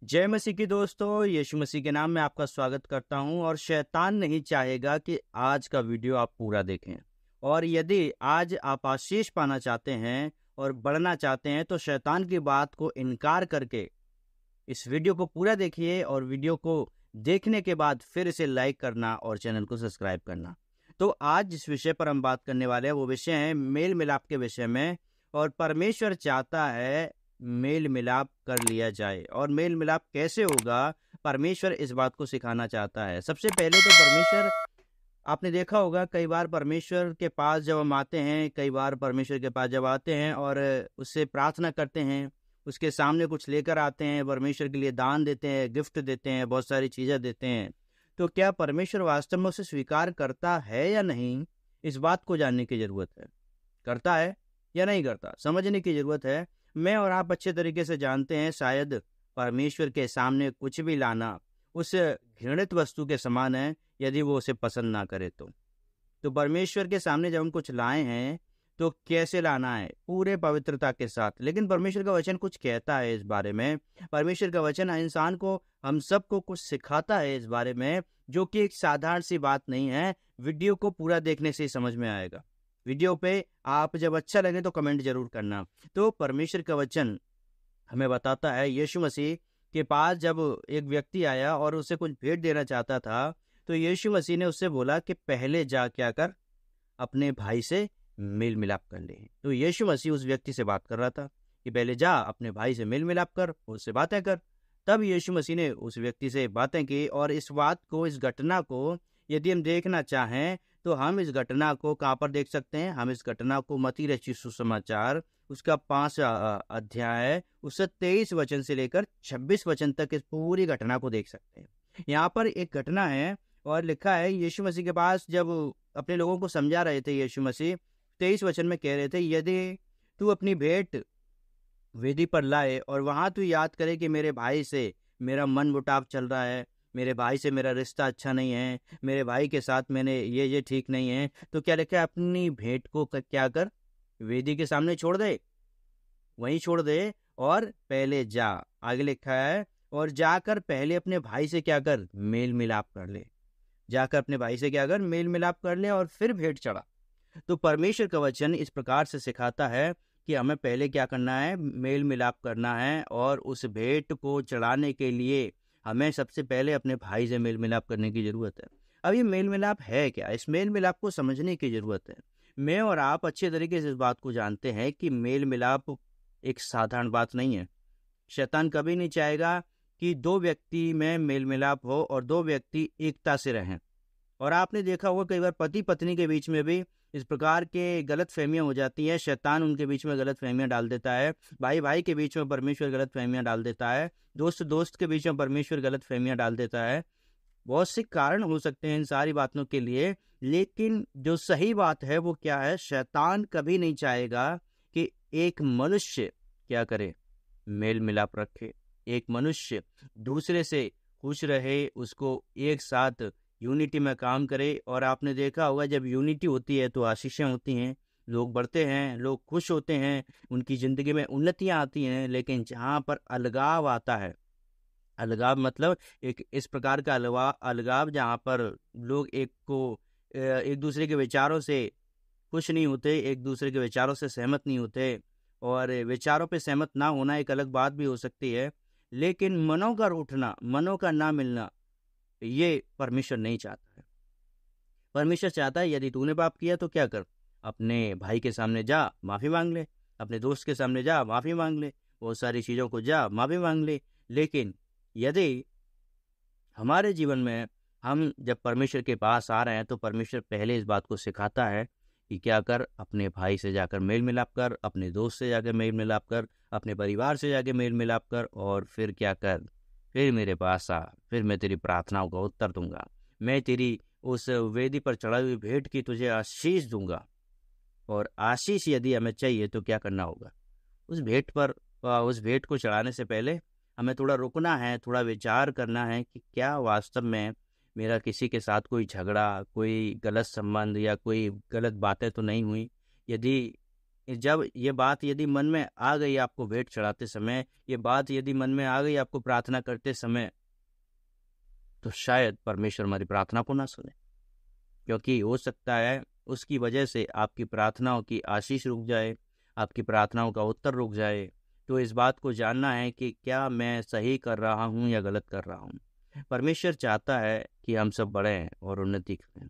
जय मसीह की दोस्तों, यीशु मसीह के नाम में आपका स्वागत करता हूं। और शैतान नहीं चाहेगा कि आज का वीडियो आप पूरा देखें। और यदि आज आप आशीष पाना चाहते हैं और बढ़ना चाहते हैं तो शैतान की बात को इनकार करके इस वीडियो को पूरा देखिए। और वीडियो को देखने के बाद फिर इसे लाइक करना और चैनल को सब्सक्राइब करना। तो आज जिस विषय पर हम बात करने वाले हैं वो विषय है मेल मिलाप के विषय में। और परमेश्वर चाहता है मेल मिलाप कर लिया जाए। और मेल मिलाप कैसे होगा, परमेश्वर इस बात को सिखाना चाहता है। सबसे पहले तो परमेश्वर, आपने देखा होगा कई बार परमेश्वर के पास जब हम आते हैं, कई बार परमेश्वर के पास जब आते हैं और उससे प्रार्थना करते हैं, उसके सामने कुछ लेकर आते हैं, परमेश्वर के लिए दान देते हैं, गिफ्ट देते हैं, बहुत सारी चीज़ें देते हैं, तो क्या परमेश्वर वास्तव में उसे स्वीकार करता है या नहीं, इस बात को जानने की जरूरत है। करता है या नहीं करता, समझने की जरूरत है। मैं और आप अच्छे तरीके से जानते हैं, शायद परमेश्वर के सामने कुछ भी लाना उस घृणित वस्तु के समान है यदि वो उसे पसंद ना करे तो परमेश्वर के सामने जब हम कुछ लाए हैं तो कैसे लाना है, पूरे पवित्रता के साथ। लेकिन परमेश्वर का वचन कुछ कहता है इस बारे में। परमेश्वर का वचन इंसान को, हम सबको कुछ सिखाता है इस बारे में, जो कि एक साधारण सी बात नहीं है। वीडियो को पूरा देखने से ही समझ में आएगा। वीडियो पे आप जब अच्छा लगे तो कमेंट जरूर करना। तो परमेश्वर का वचन हमें बताता है, यीशु मसीह के पास जब एक व्यक्ति आया और उसे कुछ भेंट देना चाहता था, तो यीशु मसीह ने उससे बोला कि पहले जा क्या कर, अपने भाई से मेल मिलाप कर ले। तो यीशु मसीह उस व्यक्ति से बात कर रहा था कि पहले जा अपने भाई से मेल मिलाप कर, उससे बातें कर। तब यीशु मसीह ने उस व्यक्ति से बातें की। और इस बात को, इस घटना को यदि हम देखना चाहें तो हम इस घटना को कहाँ पर देख सकते हैं? हम इस घटना को मत्ती रचित सुसमाचार उसका 5 अध्याय उससे 23 वचन से लेकर 26 वचन तक इस पूरी घटना को देख सकते हैं। यहाँ पर एक घटना है और लिखा है, यीशु मसीह के पास जब अपने लोगों को समझा रहे थे, यीशु मसीह 23 वचन में कह रहे थे, यदि तू अपनी भेंट वेदी पर लाए और वहां तू याद करे कि मेरे भाई से मेरा मन मुटाव चल रहा है, मेरे भाई से मेरा रिश्ता अच्छा नहीं है, मेरे भाई के साथ मैंने ये ठीक नहीं है, तो क्या लिखा है, अपनी भेंट को क्या कर, वेदी के सामने छोड़ दे, वहीं छोड़ दे और पहले जा। आगे लिखा है, और जाकर पहले अपने भाई से क्या कर, मेल मिलाप कर ले। जाकर अपने भाई से क्या कर, मेल मिलाप कर ले और फिर भेंट चढ़ा। तो परमेश्वर का वचन इस प्रकार से सिखाता है कि हमें पहले क्या करना है, मेल मिलाप करना है। और उस भेंट को चढ़ाने के लिए हमें सबसे पहले अपने भाई से मेल मिलाप करने की जरूरत है। अब ये मेल मिलाप है क्या, इस मेल मिलाप को समझने की जरूरत है। मैं और आप अच्छे तरीके से इस बात को जानते हैं कि मेल मिलाप एक साधारण बात नहीं है। शैतान कभी नहीं चाहेगा कि दो व्यक्ति में मेल मिलाप हो और दो व्यक्ति एकता से रहें। और आपने देखा होगा कई बार पति पत्नी के बीच में भी इस प्रकार के गलत फहमियां हो जाती हैं। शैतान उनके बीच में गलत फहमियां डाल देता है। भाई भाई के बीच में परमेश्वर गलत फहमियां डाल देता है। दोस्त दोस्त के बीच में परमेश्वर गलत फहमियां डाल देता है। बहुत से कारण हो सकते हैं इन सारी बातों के लिए, लेकिन जो सही बात है वो क्या है, शैतान कभी नहीं चाहेगा कि एक मनुष्य क्या करे, मेल मिलाप रखे, एक मनुष्य दूसरे से खुश रहे, उसको एक साथ यूनिटी में काम करे। और आपने देखा होगा जब यूनिटी होती है तो आशीषें होती हैं, लोग बढ़ते हैं, लोग खुश होते हैं, उनकी ज़िंदगी में उन्नतियां आती हैं। लेकिन जहाँ पर अलगाव आता है, अलगाव मतलब एक इस प्रकार का अलगाव जहाँ पर लोग एक दूसरे के विचारों से खुश नहीं होते, एक दूसरे के विचारों से सहमत नहीं होते। और विचारों पे सहमत ना होना एक अलग बात भी हो सकती है, लेकिन मनों का रूठना, मनों का ना मिलना, ये परमेश्वर नहीं चाहता है। परमेश्वर चाहता है यदि तूने पाप किया तो क्या कर, अपने भाई के सामने जा माफी मांग ले, अपने दोस्त के सामने जा माफी मांग ले, बहुत सारी चीजों को जा माफी मांग ले। लेकिन यदि हमारे जीवन में हम जब परमेश्वर के पास आ रहे हैं तो परमेश्वर पहले इस बात को सिखाता है कि क्या कर, अपने भाई से जाकर मेल मिलाप कर, अपने दोस्त से जाकर मेल मिलाप कर, अपने परिवार से जाकर मेल मिलाप कर, और फिर क्या कर, फिर मेरे पास आ, फिर मैं तेरी प्रार्थनाओं का उत्तर दूंगा, मैं तेरी उस वेदी पर चढ़ाई हुई भेंट की तुझे आशीष दूंगा। और आशीष यदि हमें चाहिए तो क्या करना होगा, उस भेंट पर, उस भेंट को चढ़ाने से पहले हमें थोड़ा रुकना है, थोड़ा विचार करना है कि क्या वास्तव में मेरा किसी के साथ कोई झगड़ा, कोई गलत संबंध या कोई गलत बातें तो नहीं हुई। यदि जब ये बात यदि मन में आ गई आपको भेंट चढ़ाते समय, ये बात यदि मन में आ गई आपको प्रार्थना करते समय, तो शायद परमेश्वर हमारी प्रार्थना को ना सुने, क्योंकि हो सकता है उसकी वजह से आपकी प्रार्थनाओं की आशीष रुक जाए, आपकी प्रार्थनाओं का उत्तर रुक जाए। तो इस बात को जानना है कि क्या मैं सही कर रहा हूँ या गलत कर रहा हूँ। परमेश्वर चाहता है कि हम सब बढ़ें और उन्नति करें।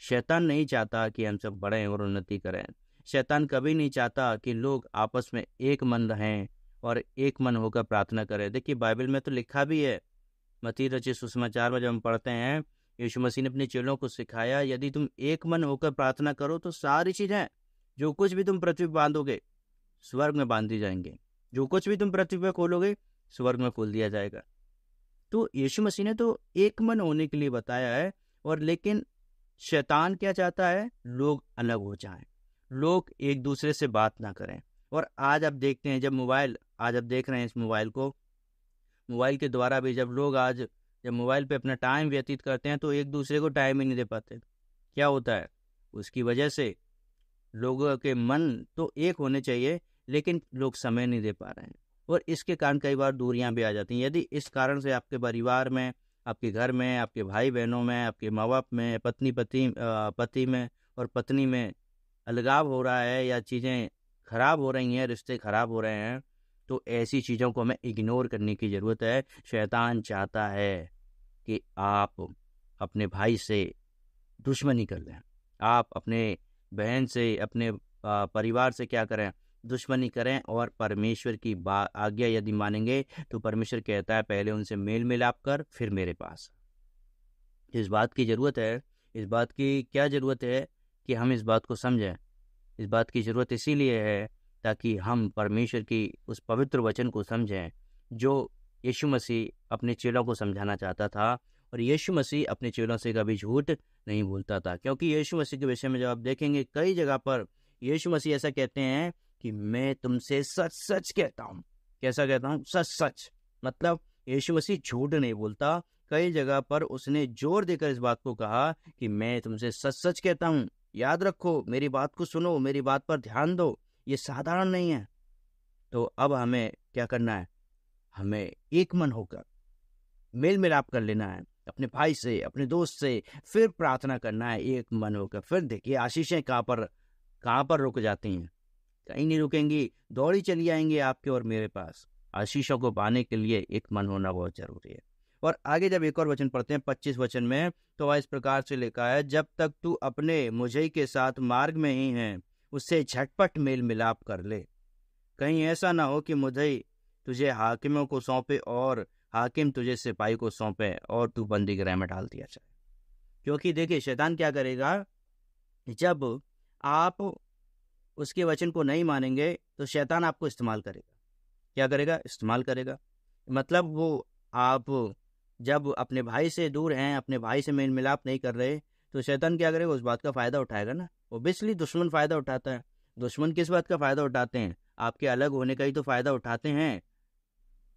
शैतान नहीं चाहता कि हम सब बढ़ें और उन्नति करें। शैतान कभी नहीं चाहता कि लोग आपस में एक मन रहें और एक मन होकर प्रार्थना करें। देखिए बाइबल में तो लिखा भी है, मत्ती रचित सुसमाचार में जब हम पढ़ते हैं, यीशु मसीह ने अपने चेलों को सिखाया, यदि तुम एक मन होकर प्रार्थना करो तो सारी चीजें, जो कुछ भी तुम पृथ्वी पर बांधोगे स्वर्ग में बांध दी जाएंगे, जो कुछ भी तुम पृथ्वी पर खोलोगे स्वर्ग में खोल दिया जाएगा। तो यीशु मसीह ने तो एक मन होने के लिए बताया है। और लेकिन शैतान क्या चाहता है? लोग अलग हो जाएं, लोग एक दूसरे से बात ना करें। और आज आप देखते हैं, आज आप देख रहे हैं इस मोबाइल को, मोबाइल के द्वारा भी जब लोग जब मोबाइल पे अपना टाइम व्यतीत करते हैं तो एक दूसरे को टाइम ही नहीं दे पाते। क्या होता है? उसकी वजह से लोगों के मन तो एक होने चाहिए, लेकिन लोग समय नहीं दे पा रहे हैं, और इसके कारण कई बार दूरियां भी आ जाती हैं। यदि इस कारण से आपके परिवार में, आपके घर में, आपके भाई बहनों में, आपके माँ बाप में, पति में और पत्नी में अलगाव हो रहा है, या चीज़ें खराब हो रही हैं, रिश्ते खराब हो रहे हैं, तो ऐसी चीज़ों को हमें इग्नोर करने की ज़रूरत है। शैतान चाहता है कि आप अपने भाई से दुश्मनी कर लें, आप अपने बहन से, अपने परिवार से क्या करें? दुश्मनी करें। और परमेश्वर की आज्ञा यदि मानेंगे तो परमेश्वर कहता है पहले उनसे मेल मिलाप कर, फिर मेरे पास। इस बात की ज़रूरत है, इस बात की क्या ज़रूरत है कि हम इस बात को समझें। इस बात की ज़रूरत इसीलिए है ताकि हम परमेश्वर की उस पवित्र वचन को समझें जो यीशु मसीह अपने चेलों को समझाना चाहता था। और यीशु मसीह अपने चेलों से कभी झूठ नहीं बोलता था, क्योंकि यीशु मसीह के विषय में जब आप देखेंगे कई जगह पर यीशु मसीह ऐसा कहते हैं कि मैं तुमसे सच सच कहता हूँ। कैसा कहता हूँ? सच सच। मतलब यीशु मसीह झूठ नहीं बोलता। कई जगह पर उसने जोर देकर इस बात को कहा कि मैं तुमसे सच सच कहता हूँ। याद रखो, मेरी बात को सुनो, मेरी बात पर ध्यान दो, ये साधारण नहीं है। तो अब हमें क्या करना है? हमें एक मन होकर मेल मिलाप कर लेना है अपने भाई से, अपने दोस्त से, फिर प्रार्थना करना है एक मन होकर। फिर देखिए आशीषें कहाँ पर रुक जाती हैं? कहीं नहीं रुकेंगी, दौड़ी चली आएंगे आपके और मेरे पास। आशीषों को पाने के लिए एक मन होना बहुत जरूरी है। और आगे जब एक और वचन पढ़ते हैं 25 वचन में, तो इस प्रकार से लिखा है, जब तक तू अपने मुझई के साथ मार्ग में ही है उससे झटपट मेल मिलाप कर ले। कहीं ऐसा ना हो कि मुझई तुझे हाकिमों को सौंपे और हाकिम तुझे सिपाही को सौंपे और तू बंदी गृह में डाल दिया जाए। क्योंकि देखिए शैतान क्या करेगा, जब आप उसके वचन को नहीं मानेंगे तो शैतान आपको इस्तेमाल करेगा। क्या करेगा? इस्तेमाल करेगा। मतलब वो आप जब अपने भाई से दूर हैं, अपने भाई से मेल मिलाप नहीं कर रहे, तो शैतान क्या करेगा? उस बात का फायदा उठाएगा ना। ओबियसली दुश्मन फायदा उठाता है। दुश्मन किस बात का फायदा उठाते हैं? आपके अलग होने का ही तो फायदा उठाते हैं,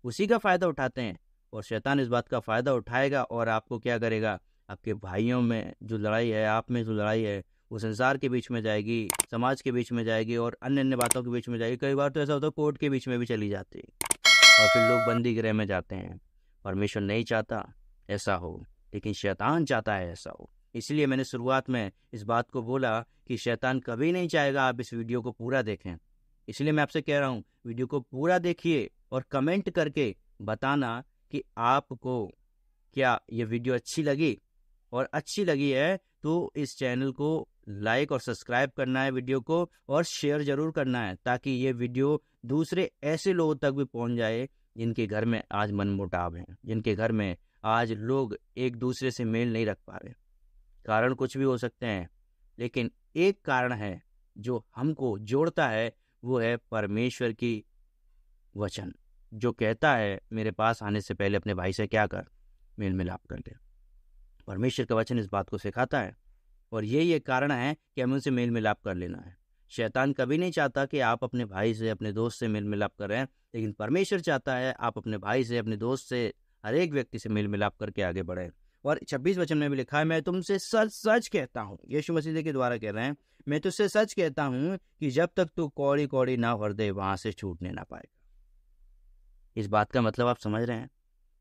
उसी का फायदा उठाते हैं। और शैतान इस बात का फायदा उठाएगा और आपको क्या करेगा? आपके भाइयों में जो लड़ाई है, आप में जो लड़ाई है, वो संसार के बीच में जाएगी, समाज के बीच में जाएगी और अन्य अन्य बातों के बीच में जाएगी। कई बार तो ऐसा होता है कोर्ट के बीच में भी चली जाती है और फिर लोग बंदी गृह में जाते हैं। परमेश्वर नहीं चाहता ऐसा हो, लेकिन शैतान चाहता है ऐसा हो। इसलिए मैंने शुरुआत में इस बात को बोला कि शैतान कभी नहीं चाहेगा आप इस वीडियो को पूरा देखें। इसलिए मैं आपसे कह रहा हूँ वीडियो को पूरा देखिए और कमेंट करके बताना कि आपको क्या ये वीडियो अच्छी लगी। और अच्छी लगी है तो इस चैनल को लाइक और सब्सक्राइब करना है वीडियो को, और शेयर जरूर करना है ताकि ये वीडियो दूसरे ऐसे लोगों तक भी पहुंच जाए जिनके घर में आज मनमुटाव है, जिनके घर में आज लोग एक दूसरे से मेल नहीं रख पा रहे। कारण कुछ भी हो सकते हैं, लेकिन एक कारण है जो हमको जोड़ता है, वो है परमेश्वर की वचन, जो कहता है मेरे पास आने से पहले अपने भाई से क्या कर? मेल मिलाप कर ले। परमेश्वर का वचन इस बात को सिखाता है और यही एक कारण है कि हमें उनसे मेल मिलाप कर लेना है। शैतान कभी नहीं चाहता कि आप अपने भाई से, अपने दोस्त से मेल मिलाप करें, लेकिन परमेश्वर चाहता है आप अपने भाई से, अपने दोस्त से, हर एक व्यक्ति से मेल मिलाप करके आगे बढ़ें। और 26 वचन में भी लिखा है, मैं तुमसे सच सच कहता हूँ, यीशु मसीह के द्वारा कह रहे हैं, मैं तुझसे सच कहता हूँ कि जब तक तू कौड़ी कौड़ी ना भर दे वहां से छूटने ना पाएगा। इस बात का मतलब आप समझ रहे हैं?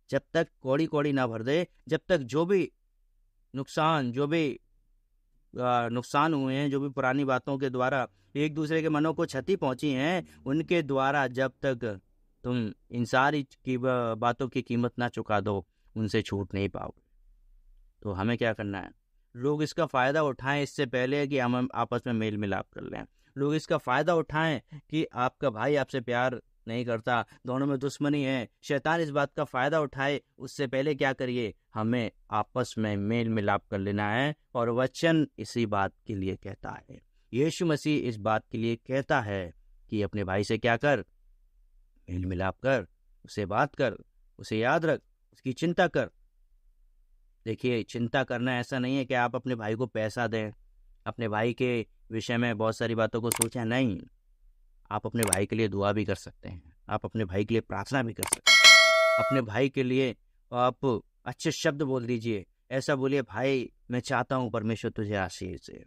जब तक कौड़ी कौड़ी ना भर दे, जब तक जो भी नुकसान हुए हैं, जो भी पुरानी बातों के द्वारा एक दूसरे के मनों को क्षति पहुंची है, उनके द्वारा जब तक तुम इन सारी बातों की कीमत ना चुका दो, उनसे छूट नहीं पाओगे। तो हमें क्या करना है? लोग इसका फ़ायदा उठाएं इससे पहले कि हम आपस में मेल मिलाप कर लें। लोग इसका फ़ायदा उठाएं कि आपका भाई आपसे प्यार नहीं करता, दोनों में दुश्मनी है, शैतान इस बात का फ़ायदा उठाए, उससे पहले क्या करिए? हमें आपस में मेल मिलाप कर लेना है। और वचन इसी बात के लिए कहता है, यीशु मसीह इस बात के लिए कहता है कि अपने भाई से क्या कर? मेल मिलाप कर, उसे बात कर, उसे याद रख, उसकी चिंता कर। देखिए, चिंता करना ऐसा नहीं है कि आप अपने भाई को पैसा दें, अपने भाई के विषय में बहुत सारी बातों को सोचें, नहीं। आप अपने भाई के लिए दुआ भी कर सकते हैं, आप अपने भाई के लिए प्रार्थना भी कर सकते हैं। अपने भाई के लिए आप अच्छे शब्द बोल दीजिए, ऐसा बोलिए, भाई मैं चाहता हूँ परमेश्वर तुझे आशीष दे।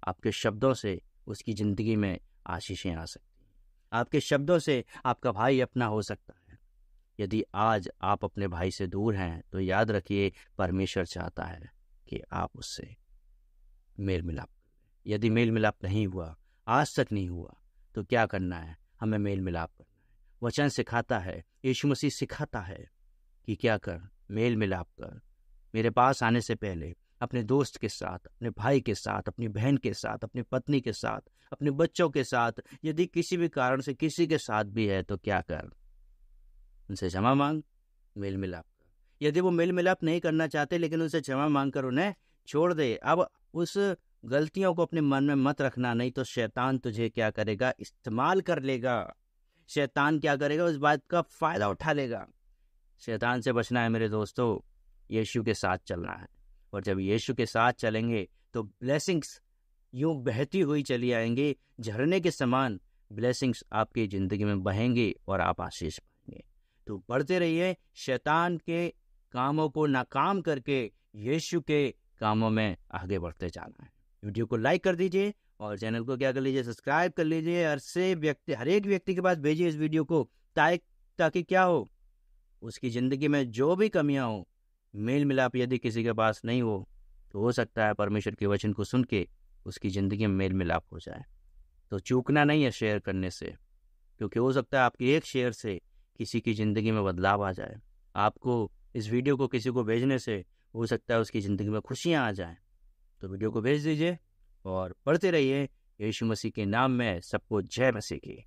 आपके शब्दों से उसकी ज़िंदगी में आशीषें आ सकती हैं। आपके शब्दों से आपका भाई अपना हो सकता है। यदि आज आप अपने भाई से दूर हैं तो याद रखिए, परमेश्वर चाहता है कि आप उससे मेल मिलाप करें। यदि मेल मिलाप नहीं हुआ, आज तक नहीं हुआ, तो क्या करना है? हमें मेल मिलाप करना है। वचन सिखाता है, यीशु मसीह सिखाता है कि क्या कर? मेल मिलाप कर। मेरे पास आने से पहले अपने दोस्त के साथ, अपने भाई के साथ, अपनी बहन के साथ, अपनी पत्नी के साथ, अपने बच्चों के साथ, यदि किसी भी कारण से किसी के साथ भी है तो क्या कर? उनसे क्षमा मांग, मेल मिलाप कर। यदि वो मेल मिलाप नहीं करना चाहते, लेकिन उनसे क्षमा मांग कर उन्हें छोड़ दे। अब उस गलतियों को अपने मन में मत रखना, नहीं तो शैतान तुझे क्या करेगा? इस्तेमाल कर लेगा। शैतान क्या करेगा? उस बात का फायदा उठा लेगा। शैतान से बचना है मेरे दोस्तों, यीशु के साथ चलना है। और जब यीशु के साथ चलेंगे तो ब्लेसिंग्स यूं बहती हुई चली आएंगी, झरने के समान ब्लेसिंग्स आपकी ज़िंदगी में बहेंगी और आप आशीष पाएंगे। तो बढ़ते रहिए, शैतान के कामों को नाकाम करके यीशु के कामों में आगे बढ़ते जाना है। वीडियो को लाइक कर दीजिए और चैनल को क्या कर लीजिए? सब्सक्राइब कर लीजिए। हर एक व्यक्ति के पास भेजिए इस वीडियो को, ताकि क्या हो? उसकी ज़िंदगी में जो भी कमियां हो, मेल मिलाप यदि किसी के पास नहीं तो हो सकता है परमेश्वर के वचन को सुन के उसकी ज़िंदगी में मेल मिलाप हो जाए। तो चूकना नहीं है शेयर करने से, क्योंकि हो सकता है आपके एक शेयर से किसी की ज़िंदगी में बदलाव आ जाए। आपको इस वीडियो को किसी को भेजने से हो सकता है उसकी ज़िंदगी में खुशियाँ आ जाएं। तो वीडियो को भेज दीजिए और पढ़ते रहिए। यीशु मसीह के नाम में सबको जय मसीह की।